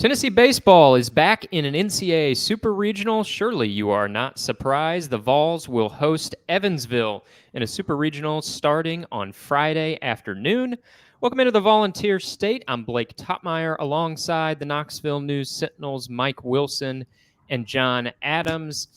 Tennessee baseball is back in an NCAA Super Regional. Surely you are not surprised. The Vols will host Evansville in a Super Regional starting on Friday afternoon. Welcome into the Volunteer State. I'm Blake Toppmeyer alongside the Knoxville News Sentinel's Mike Wilson and John Adams.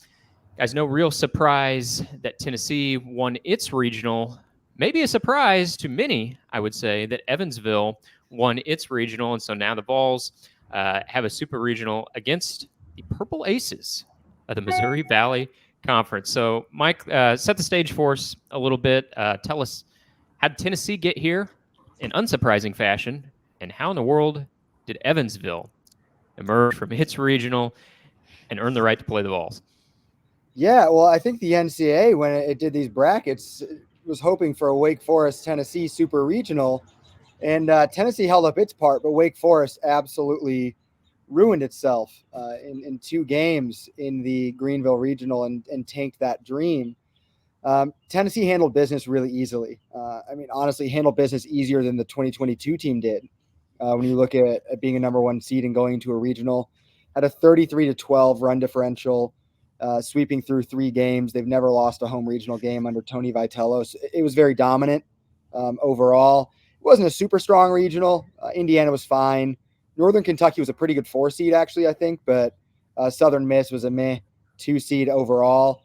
Guys, no real surprise that Tennessee won its regional. Maybe a surprise to many, I would say, that Evansville won its regional. And so now the Vols have a super regional against the Purple Aces of the Missouri Valley Conference. So, Mike, set the stage for us a little bit. Tell us, how did Tennessee get here in unsurprising fashion, and how in the world did Evansville emerge from its regional and earn the right to play the Vols? Yeah, well, I think the NCAA, when it did these brackets, was hoping for a Wake Forest-Tennessee super regional. And Tennessee held up its part, but Wake Forest absolutely ruined itself in two games in the Greenville Regional and tanked that dream. Tennessee handled business really easily. Honestly, handled business easier than the 2022 team did. When you look at being a number one seed and going into a regional, had a 33-12 run differential, sweeping through three games. They've never lost a home regional game under Tony Vitello. So it was very dominant overall. It wasn't a super strong regional. Indiana was fine. Northern Kentucky was a pretty good 4 seed, actually, I think, but Southern Miss was a meh 2 seed overall.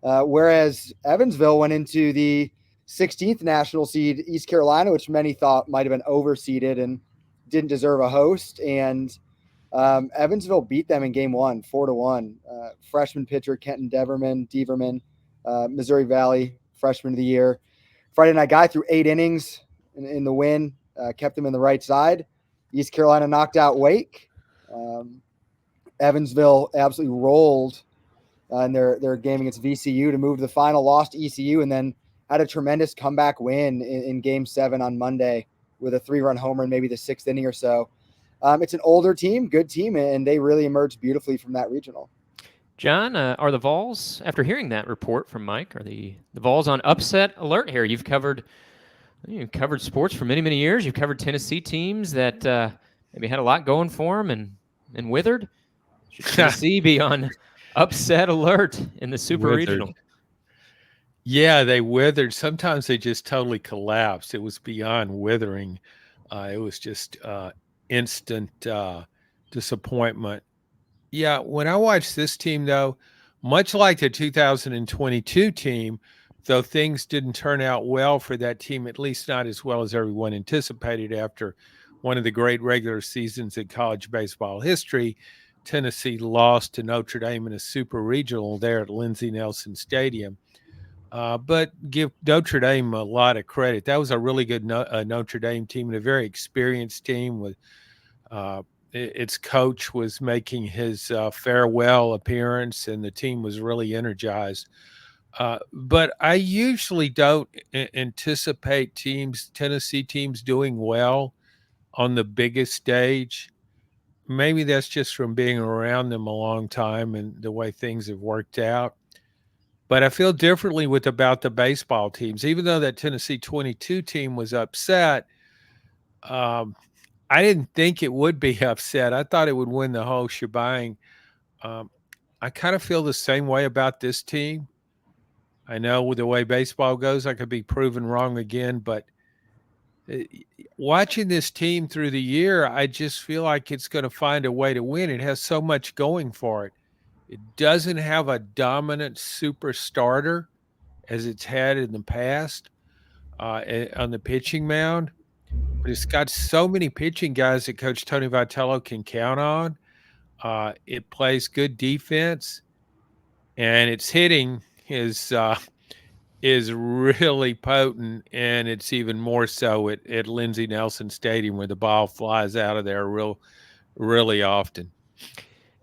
Whereas Evansville went into the 16th national seed, East Carolina, which many thought might have been overseeded and didn't deserve a host. And Evansville beat them in game 1, 4-1. Freshman pitcher Kenton Deverman, Missouri Valley freshman of the year. Friday night guy threw 8 innings in the win, kept them in the right side. East Carolina knocked out Wake. Evansville absolutely rolled in their game against VCU to move to the final, lost to ECU, and then had a tremendous comeback win in game 7 on Monday with a 3-run homer in maybe the 6th inning or so. It's an older team, good team, and they really emerged beautifully from that regional. John, are the Vols, after hearing that report from Mike, are the Vols on upset alert here? You've covered sports for many, many years. You've covered Tennessee teams that maybe had a lot going for them and withered. Should Tennessee be on upset alert in the Super Regional? Yeah, they withered. Sometimes they just totally collapsed. It was beyond withering. It was just instant disappointment. Yeah, when I watched this team, though, much like the 2022 team, though things didn't turn out well for that team, at least not as well as everyone anticipated after one of the great regular seasons in college baseball history, Tennessee lost to Notre Dame in a super regional there at Lindsey Nelson Stadium. But give Notre Dame a lot of credit. That was a really good Notre Dame team and a very experienced team with its coach was making his farewell appearance, and the team was really energized. But I usually don't anticipate Tennessee teams doing well on the biggest stage. Maybe that's just from being around them a long time and the way things have worked out. But I feel differently about the baseball teams. Even though that Tennessee 22 team was upset, I didn't think it would be upset. I thought it would win the whole shebang. I kind of feel the same way about this team. I know with the way baseball goes, I could be proven wrong again, but watching this team through the year, I just feel like it's going to find a way to win. It has so much going for it. It doesn't have a dominant super starter as it's had in the past on the pitching mound. But it's got so many pitching guys that Coach Tony Vitello can count on. It plays good defense, and its hitting is really potent, and it's even more so at Lindsey Nelson Stadium where the ball flies out of there really often.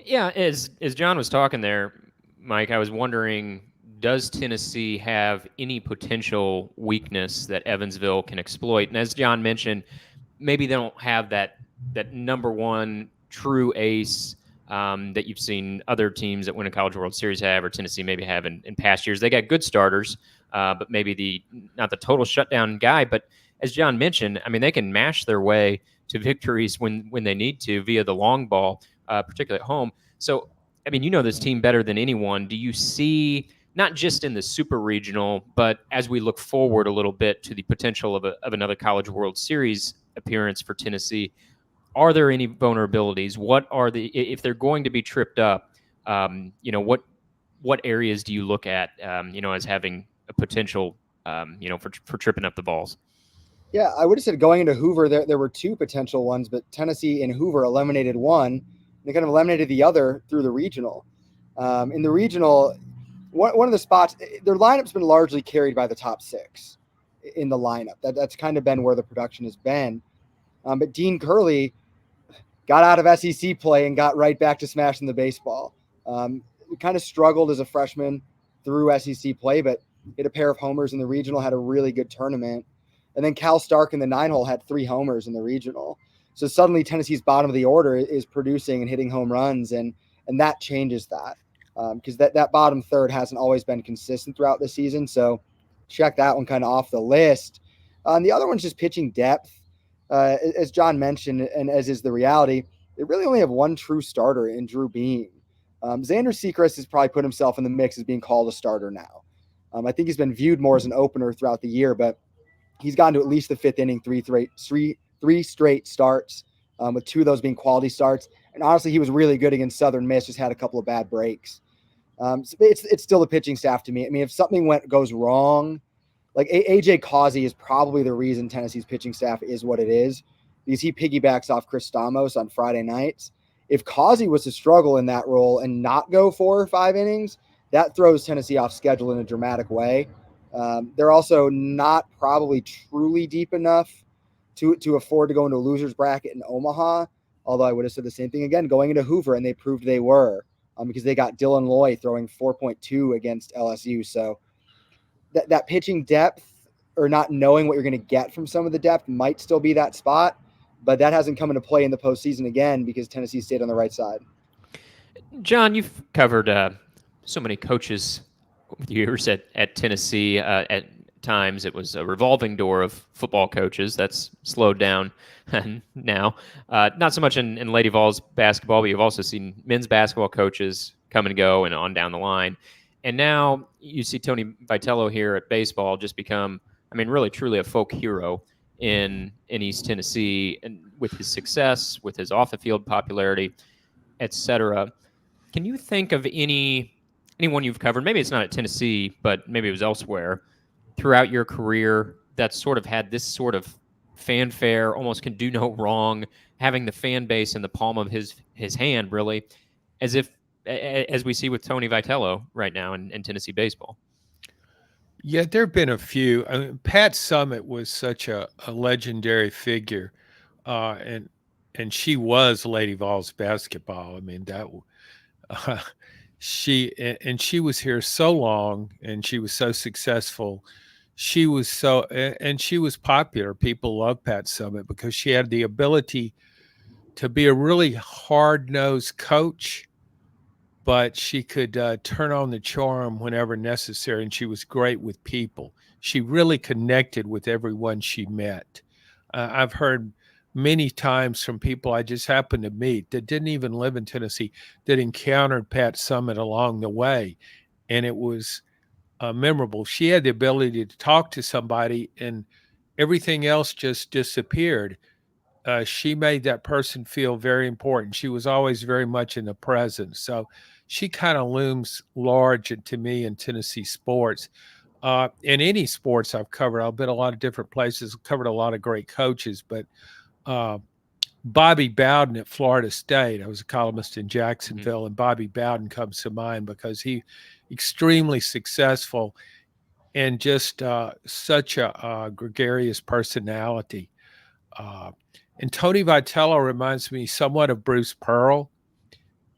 Yeah, as John was talking there, Mike, I was wondering, does Tennessee have any potential weakness that Evansville can exploit? And as John mentioned, maybe they don't have that number one true ace that you've seen other teams that win a College World Series have, or Tennessee maybe have in past years. They got good starters, but maybe not the total shutdown guy. But as John mentioned, I mean, they can mash their way to victories when they need to via the long ball, particularly at home. So, I mean, you know this team better than anyone. Do you see, not just in the super regional, but as we look forward a little bit to the potential of another College World Series appearance for Tennessee, are there any vulnerabilities? What are the, if they're going to be tripped up, you know, what areas do you look at, you know, as having a potential, you know, for tripping up the Vols? Yeah, I would have said going into Hoover, there were two potential ones, but Tennessee and Hoover eliminated one. They kind of eliminated the other through the regional. In the regional, one of the spots, their lineup's been largely carried by the top six in the lineup. That's kind of been where the production has been. But Dean Curley got out of SEC play and got right back to smashing the baseball. Kind of struggled as a freshman through SEC play, but hit a pair of homers in the regional, had a really good tournament. And then Cal Stark in the 9-hole had 3 homers in the regional. So suddenly Tennessee's bottom of the order is producing and hitting home runs, and that changes that, because that bottom third hasn't always been consistent throughout the season. So check that one kind of off the list. The other one's just pitching depth. As John mentioned, and as is the reality, they really only have one true starter in Drew Beam. Xander Sechrist has probably put himself in the mix as being called a starter now. I think he's been viewed more as an opener throughout the year, but he's gotten to at least the 5th inning, three straight starts, with 2 of those being quality starts. And honestly, he was really good against Southern Miss, just had a couple of bad breaks. So it's still the pitching staff to me. I mean, if something goes wrong, like AJ Causey is probably the reason Tennessee's pitching staff is what it is, because he piggybacks off Chris Stamos on Friday nights. If Causey was to struggle in that role and not go 4 or 5 innings, that throws Tennessee off schedule in a dramatic way. They're also not probably truly deep enough to afford to go into a loser's bracket in Omaha, although I would have said the same thing again going into Hoover, and they proved they were, because they got Dylan Loy throwing 4.2 against LSU. So that pitching depth, or not knowing what you're going to get from some of the depth, might still be that spot, but that hasn't come into play in the postseason again because Tennessee stayed on the right side. John, you've covered so many coaches with years at Tennessee. At times, it was a revolving door of football coaches. That's slowed down now. Not so much in Lady Vols basketball, but you've also seen men's basketball coaches come and go and on down the line. And now you see Tony Vitello here at baseball just become, I mean, really truly a folk hero in East Tennessee, and with his success, with his off the field popularity, etc. Can you think of anyone you've covered? Maybe it's not at Tennessee, but maybe it was elsewhere throughout your career that sort of had this sort of fanfare, almost can do no wrong, having the fan base in the palm of his hand, really, as we see with Tony Vitello right now in Tennessee baseball. Yeah, there have been a few. I mean, Pat Summitt was such a legendary figure, and she was Lady Vols basketball. I mean, she was here so long, and she was so successful. She was she was popular. People loved Pat Summitt because she had the ability to be a really hard-nosed coach, but she could turn on the charm whenever necessary, and she was great with people. She really connected with everyone she met. I've heard many times from people I just happened to meet that didn't even live in Tennessee that encountered Pat Summitt along the way, and it was memorable. She had the ability to talk to somebody, and everything else just disappeared. She made that person feel very important. She was always very much in the present. So she kind of looms large to me in Tennessee sports. In any sports I've covered, I've been a lot of different places, covered a lot of great coaches, but Bobby Bowden at Florida State, I was a columnist in Jacksonville, and Bobby Bowden comes to mind because he extremely successful and just such a gregarious personality. And Tony Vitello reminds me somewhat of Bruce Pearl,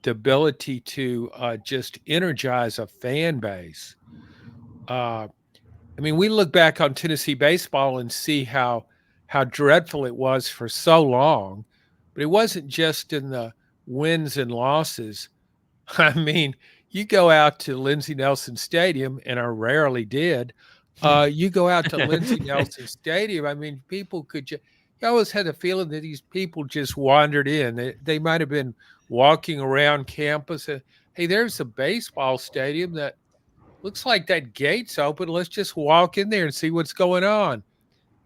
the ability to just energize a fan base. I mean, we look back on Tennessee baseball and see how dreadful it was for so long, but it wasn't just in the wins and losses. I mean, you go out to Lindsey Nelson Stadium, and I rarely did. You go out to Lindsey Nelson Stadium. I mean, people could you always had the feeling that these people just wandered in. They might have been walking around campus and, hey, there's a baseball stadium that looks like that gate's open. Let's just walk in there and see what's going on.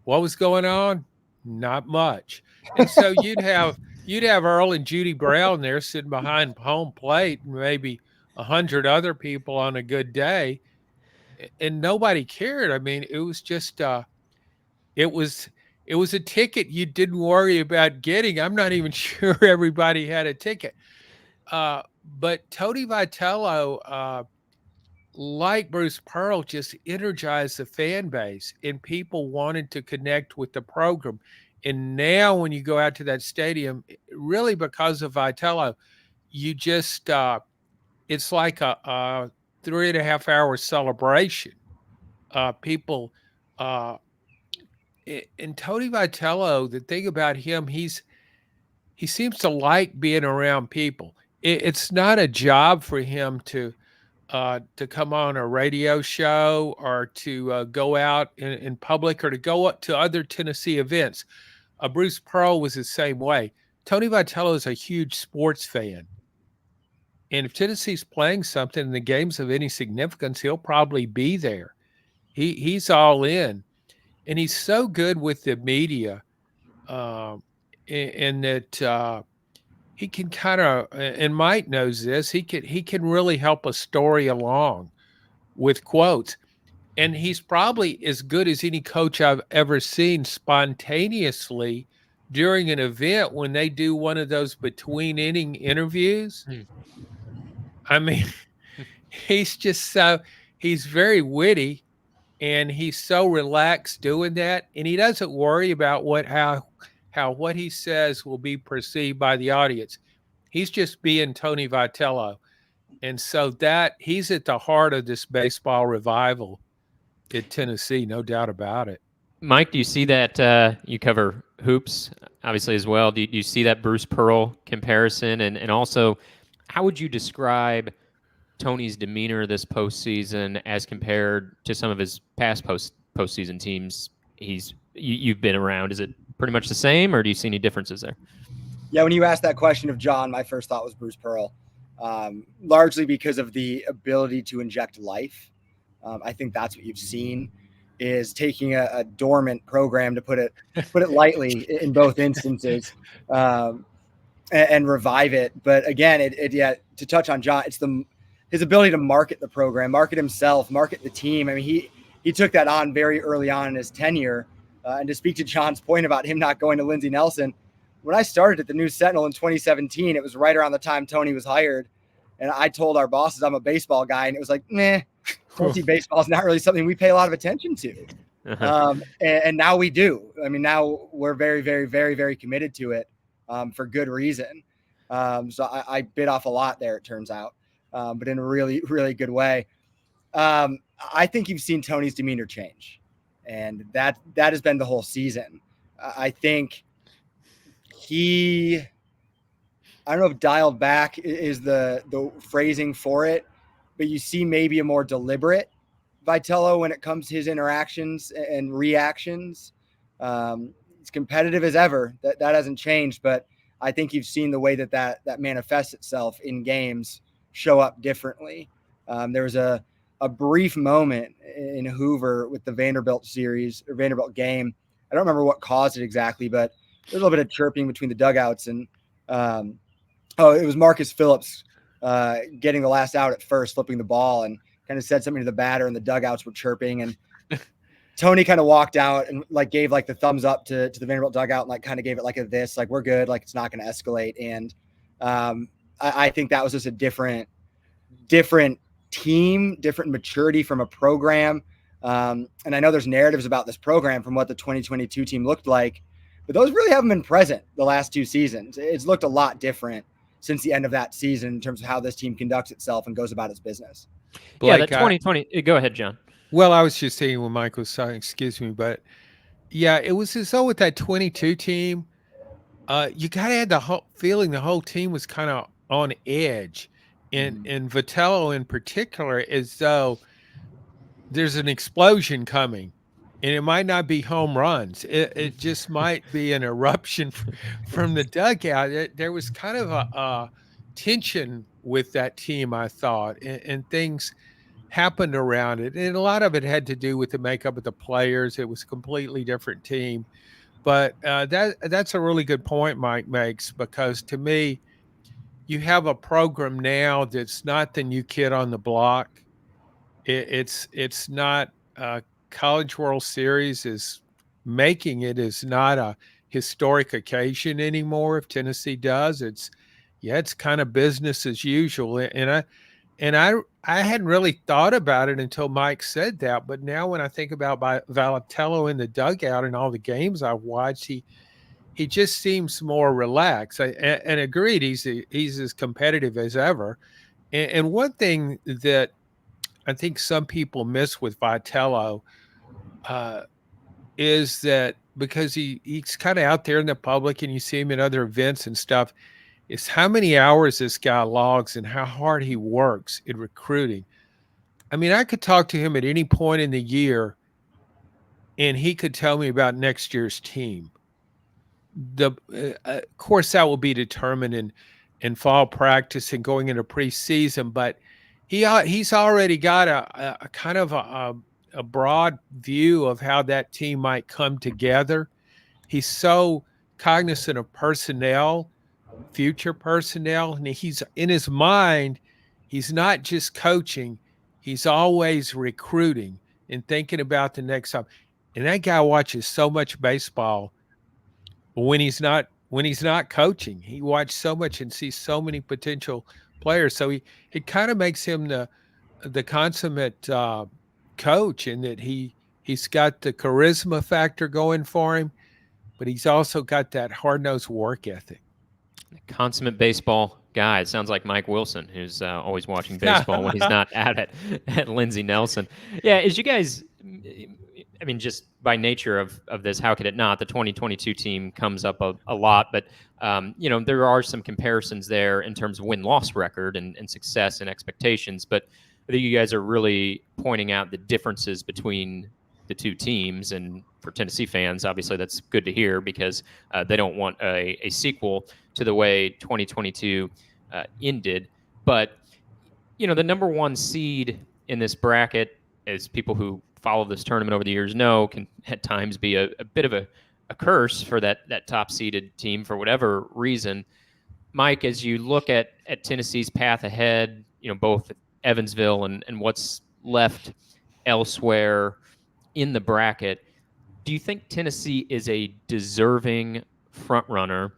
What was going on? Not much. And so you'd have Earl and Judy Brown there sitting behind home plate, and maybe 100 other people on a good day, and nobody cared. I mean, it was just it was it was a ticket you didn't worry about getting. I'm not even sure everybody had a ticket. But Tony Vitello, like Bruce Pearl, just energized the fan base, and people wanted to connect with the program. And now, when you go out to that stadium, really because of Vitello, you just it's like a 3.5 hour celebration. People, uh, and Tony Vitello, the thing about him, he seems to like being around people. It's not a job for him to come on a radio show or to go out in public or to go up to other Tennessee events. Bruce Pearl was the same way. Tony Vitello is a huge sports fan. And if Tennessee's playing something in the games of any significance, he'll probably be there. He's all in. And he's so good with the media, in that he can kind of, and Mike knows this, he can really help a story along with quotes. And he's probably as good as any coach I've ever seen spontaneously during an event when they do one of those between inning interviews. I mean, he's very witty, and he's so relaxed doing that, and he doesn't worry about how what he says will be perceived by the audience. He's just being Tony Vitello. And so that he's at the heart of this baseball revival at Tennessee, no doubt about it. Mike, do you see that you cover hoops obviously as well? Do you see that Bruce Pearl comparison? And also, how would you describe Tony's demeanor this postseason as compared to some of his past postseason teams you've been around? Is it pretty much the same, or do you see any differences there? Yeah, when you asked that question of John, my first thought was Bruce Pearl, largely because of the ability to inject life. I think that's what you've seen, is taking a dormant program, to put it lightly, in both instances, and revive it. But again, to touch on John, it's his ability to market the program, market himself, market the team. I mean, he took that on very early on in his tenure. And to speak to John's point about him not going to Lindsey Nelson, when I started at the New Sentinel in 2017, it was right around the time Tony was hired. And I told our bosses I'm a baseball guy, and it was like, meh, Tennessee baseball is not really something we pay a lot of attention to. Uh-huh. And now we do. I mean, now we're very, very, very, very committed to it, for good reason. So I bit off a lot there, it turns out, but in a really, really good way. I think you've seen Tony's demeanor change, and that has been the whole season. I think I don't know if dialed back is the phrasing for it, but you see maybe a more deliberate Vitello when it comes to his interactions and reactions. It's competitive as ever. That hasn't changed, but I think you've seen the way that manifests itself in games show up differently. There was a brief moment in Hoover with the Vanderbilt series or Vanderbilt game. I don't remember what caused it exactly, but there's a little bit of chirping between the dugouts, and it was Marcus Phillips getting the last out at first, flipping the ball, and kind of said something to the batter, and the dugouts were chirping, and Tony kind of walked out and gave the thumbs up to the Vanderbilt dugout, and kind of gave it this, we're good, it's not going to escalate. And I think that was just a different team, different maturity from a program. And I know there's narratives about this program from what the 2022 team looked like, but those really haven't been present the last two seasons. It's looked a lot different since the end of that season in terms of how this team conducts itself and goes about its business. Blake, that 2020. Go ahead, John. Well, I was just saying when Mike was saying, excuse me, but yeah, it was as though with that 22 team, you kind of had the whole feeling the whole team was kind of on edge, and Vitello in particular, as though there's an explosion coming, And it might not be home runs. It just might be an eruption from the dugout. There was kind of a tension with that team, I thought, and things happened around it. And a lot of it had to do with the makeup of the players. It was a completely different team. But that's a really good point Mike makes, because to me, you have a program now that's not the new kid on the block. It's not College World Series is making it is not a historic occasion anymore. If Tennessee does, it's kind of business as usual. And I hadn't really thought about it until Mike said that. But now when I think about Vitello in the dugout and all the games I've watched, he just seems more relaxed. And agreed, he's as competitive as ever. And one thing that I think some people miss with Vitello uh, is that because he's kind of out there in the public and you see him at other events and stuff, is how many hours this guy logs and how hard he works in recruiting. I mean, I could talk to him at any point in the year and he could tell me about next year's team. Of course, that will be determined in fall practice and going into preseason, but he's already got a kind of a broad view of how that team might come together. He's so cognizant of personnel, future personnel, and he's in his mind, he's not just coaching, he's always recruiting and thinking about the next time. And that guy watches so much baseball when he's not coaching. He watches so much and sees so many potential players. So it kind of makes him the consummate coach, in that he's got the charisma factor going for him, but he's also got that hard-nosed work ethic. Consummate baseball guy. It sounds like Mike Wilson, who's always watching baseball when he's not at it, at Lindsey Nelson. Yeah, as you guys, I mean, just by nature of this, how could it not? The 2022 team comes up a lot, but, there are some comparisons there in terms of win-loss record and success and expectations. But I think you guys are really pointing out the differences between the two teams. And for Tennessee fans, obviously that's good to hear, because they don't want a sequel to the way 2022 ended. But, the number one seed in this bracket, as people who follow this tournament over the years know, can at times be a bit of a curse for that top seeded team for whatever reason. Mike, as you look at Tennessee's path ahead, both Evansville and what's left elsewhere in the bracket, do you think Tennessee is a deserving front runner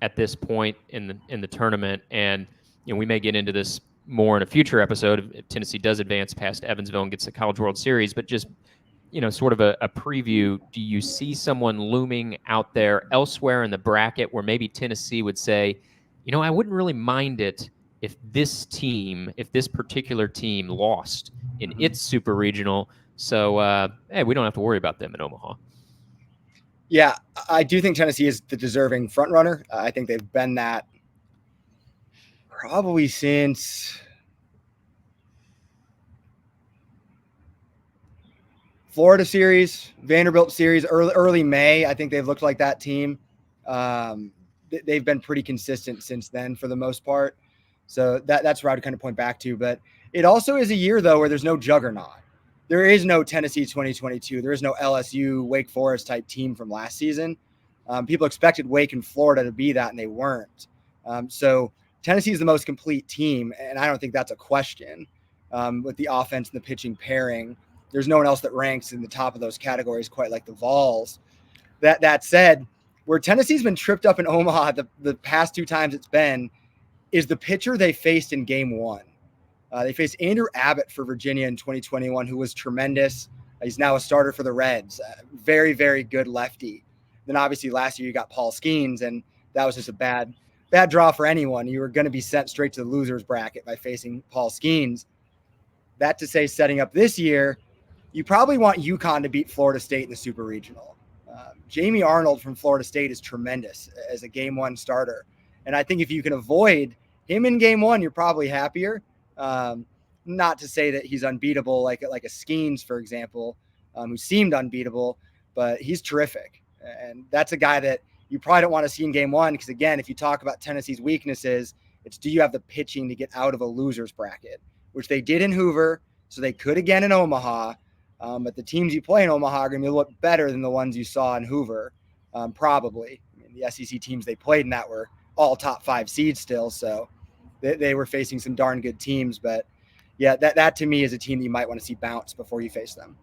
at this point in the tournament? And we may get into this more in a future episode if Tennessee does advance past Evansville and gets the College World Series. But just sort of a preview. Do you see someone looming out there elsewhere in the bracket where maybe Tennessee would say, I wouldn't really mind it if this particular team lost in its super regional? So, hey, we don't have to worry about them in Omaha. Yeah, I do think Tennessee is the deserving front runner. I think they've been that probably since Florida series, Vanderbilt series, early May. I think they've looked like that team. They've been pretty consistent since then for the most part. So that's where I'd kind of point back to. But it also is a year, though, where there's no juggernaut. There is no Tennessee 2022. There is no LSU, Wake Forest type team from last season. People expected Wake and Florida to be that, and they weren't. So Tennessee is the most complete team, and I don't think that's a question. With the offense and the pitching pairing, there's no one else that ranks in the top of those categories quite like the Vols. That said, where Tennessee's been tripped up in Omaha the past two times it's been is the pitcher they faced in game one. They faced Andrew Abbott for Virginia in 2021, who was tremendous. He's now a starter for the Reds. Very, very good lefty. Then obviously last year you got Paul Skeens, and that was just a bad draw for anyone. You were going to be sent straight to the losers bracket by facing Paul Skeens. That to say, setting up this year, you probably want UConn to beat Florida State in the Super Regional. Jamie Arnold from Florida State is tremendous as a game one starter. And I think if you can avoid him in game one, you're probably happier. Not to say that he's unbeatable like a Skeens, for example, who seemed unbeatable, but he's terrific. And that's a guy that you probably don't want to see in game one, because again, if you talk about Tennessee's weaknesses, it's do you have the pitching to get out of a loser's bracket, which they did in Hoover, so they could again in Omaha. But the teams you play in Omaha are going to look better than the ones you saw in Hoover, probably. I mean, the SEC teams they played in that were all top 5 seeds still, so they were facing some darn good teams. But yeah, that to me is a team that you might want to see bounce before you face them.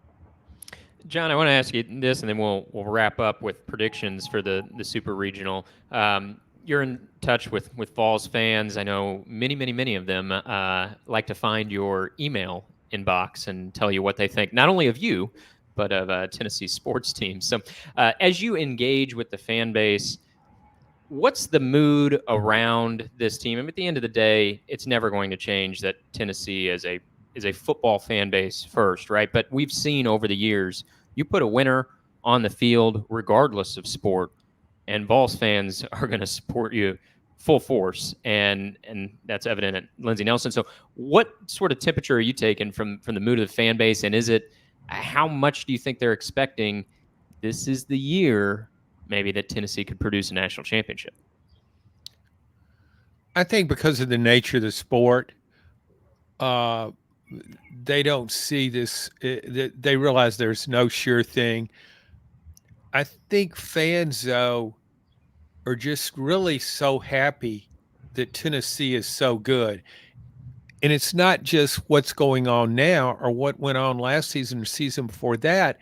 John, I want to ask you this, and then we'll wrap up with predictions for the Super Regional. You're in touch with Vols fans. I know many of them like to find your email inbox and tell you what they think, not only of you, but of Tennessee sports teams. So as you engage with the fan base, what's the mood around this team? I mean, at the end of the day, it's never going to change that Tennessee is a football fan base first, right? But we've seen over the years, you put a winner on the field, regardless of sport, and Vols fans are going to support you full force, and that's evident at Lindsey Nelson. So, what sort of temperature are you taking from the mood of the fan base, and is it how much do you think they're expecting? This is the year maybe that Tennessee could produce a national championship. I think because of the nature of the sport, they don't see this. They realize there's no sure thing. I think fans, though, are just really so happy that Tennessee is so good. And it's not just what's going on now or what went on last season or season before that.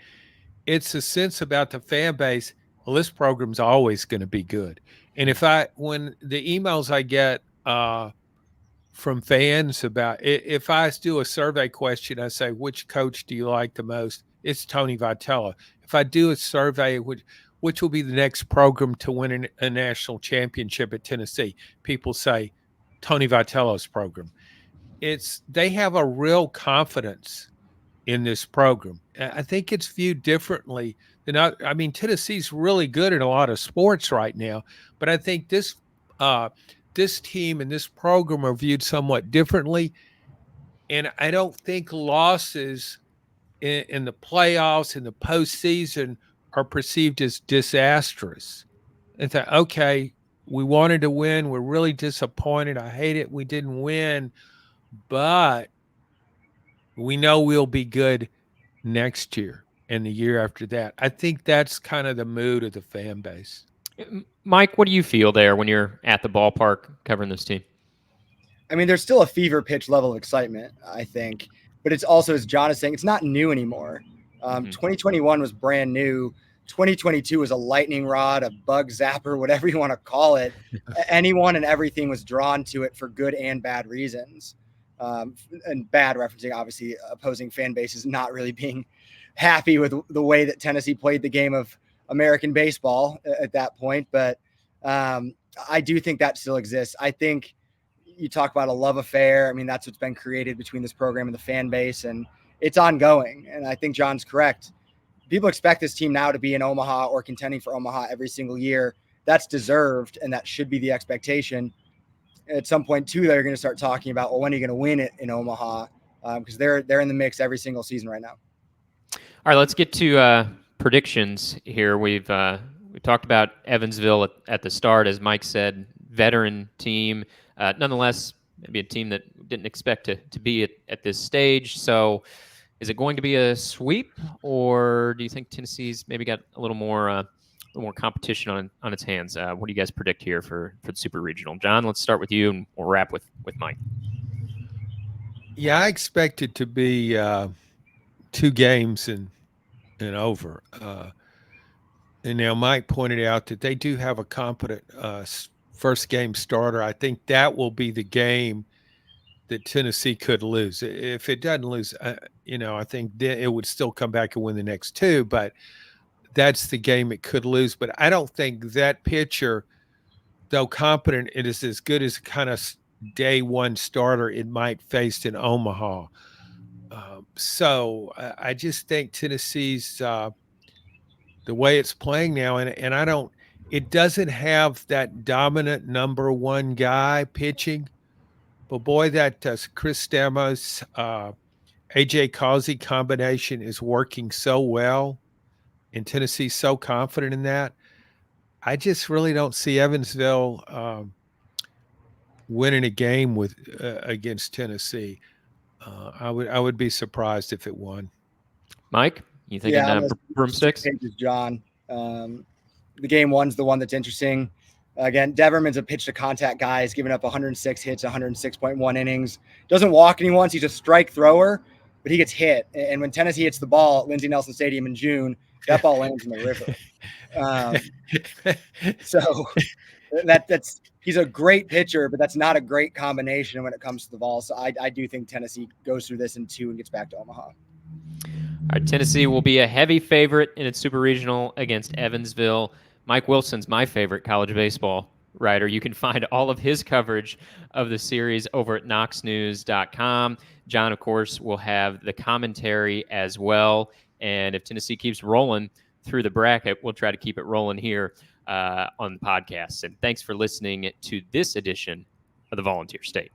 It's a sense about the fan base. Well, this program's always going to be good. And when the emails I get from fans about, if I do a survey question, I say, which coach do you like the most? It's Tony Vitello. If I do a survey, which will be the next program to win a national championship at Tennessee, people say Tony Vitello's program. They have a real confidence in this program. I think it's viewed differently than I mean, Tennessee's really good in a lot of sports right now, but I think this team and this program are viewed somewhat differently. And I don't think losses in the playoffs, in the postseason, are perceived as disastrous. It's like, okay, we wanted to win. We're really disappointed. I hate it we didn't win, but we know we'll be good next year and the year after that. I think that's kind of the mood of the fan base. Mike, what do you feel there when you're at the ballpark covering this team? I mean, there's still a fever pitch level of excitement, I think, but it's also, as John is saying, it's not new anymore. 2021 was brand new. 2022 was a lightning rod, a bug zapper, whatever you want to call it. Anyone and everything was drawn to it for good and bad reasons. And bad referencing, obviously, opposing fan bases not really being happy with the way that Tennessee played the game of American baseball at that point. But I do think that still exists. I think you talk about a love affair. I mean, that's what's been created between this program and the fan base, and it's ongoing. And I think John's correct. People expect this team now to be in Omaha or contending for Omaha every single year. That's deserved, and that should be the expectation. At some point, too, they're going to start talking about, well, when are you going to win it in Omaha? Because they're in the mix every single season right now. All right, let's get to predictions here. We talked about Evansville at the start, as Mike said, veteran team. Nonetheless, maybe a team that didn't expect to be at this stage. So is it going to be a sweep, or do you think Tennessee's maybe got a little more competition on its hands? What do you guys predict here for the Super Regional? John, let's start with you, and we'll wrap with Mike. Yeah, I expect it to be 2 games and over. And now Mike pointed out that they do have a competent first game starter. I think that will be the game that Tennessee could lose. If it doesn't lose, I think it would still come back and win the next 2, but that's the game it could lose. But I don't think that pitcher, though competent, it is as good as the kind of day one starter it might face in Omaha. So I just think Tennessee's the way it's playing now, and it doesn't have that dominant number one guy pitching, but boy, that Chris Stamos, AJ Causey combination is working so well, and Tennessee's so confident in that. I just really don't see Evansville winning a game with against Tennessee. I would be surprised if it won. Mike, you thinking Yeah, I'm on the broomsticks? same page as John. The game one's the one that's interesting. Again, Deverman's a pitch to contact guy. He's given up 106 hits, 106.1 innings. Doesn't walk anyone. He's a strike thrower, but he gets hit. And when Tennessee hits the ball at Lindsey Nelson Stadium in June, that ball lands in the river. So that's he's a great pitcher, but that's not a great combination when it comes to the Vols. So I do think Tennessee goes through this in 2 and gets back to Omaha. All right, Tennessee will be a heavy favorite in its super regional against Evansville. Mike Wilson's my favorite college baseball writer. You can find all of his coverage of the series over at knoxnews.com. John, of course, will have the commentary as well. And if Tennessee keeps rolling through the bracket, we'll try to keep it rolling here on the podcast. And thanks for listening to this edition of the Volunteer State.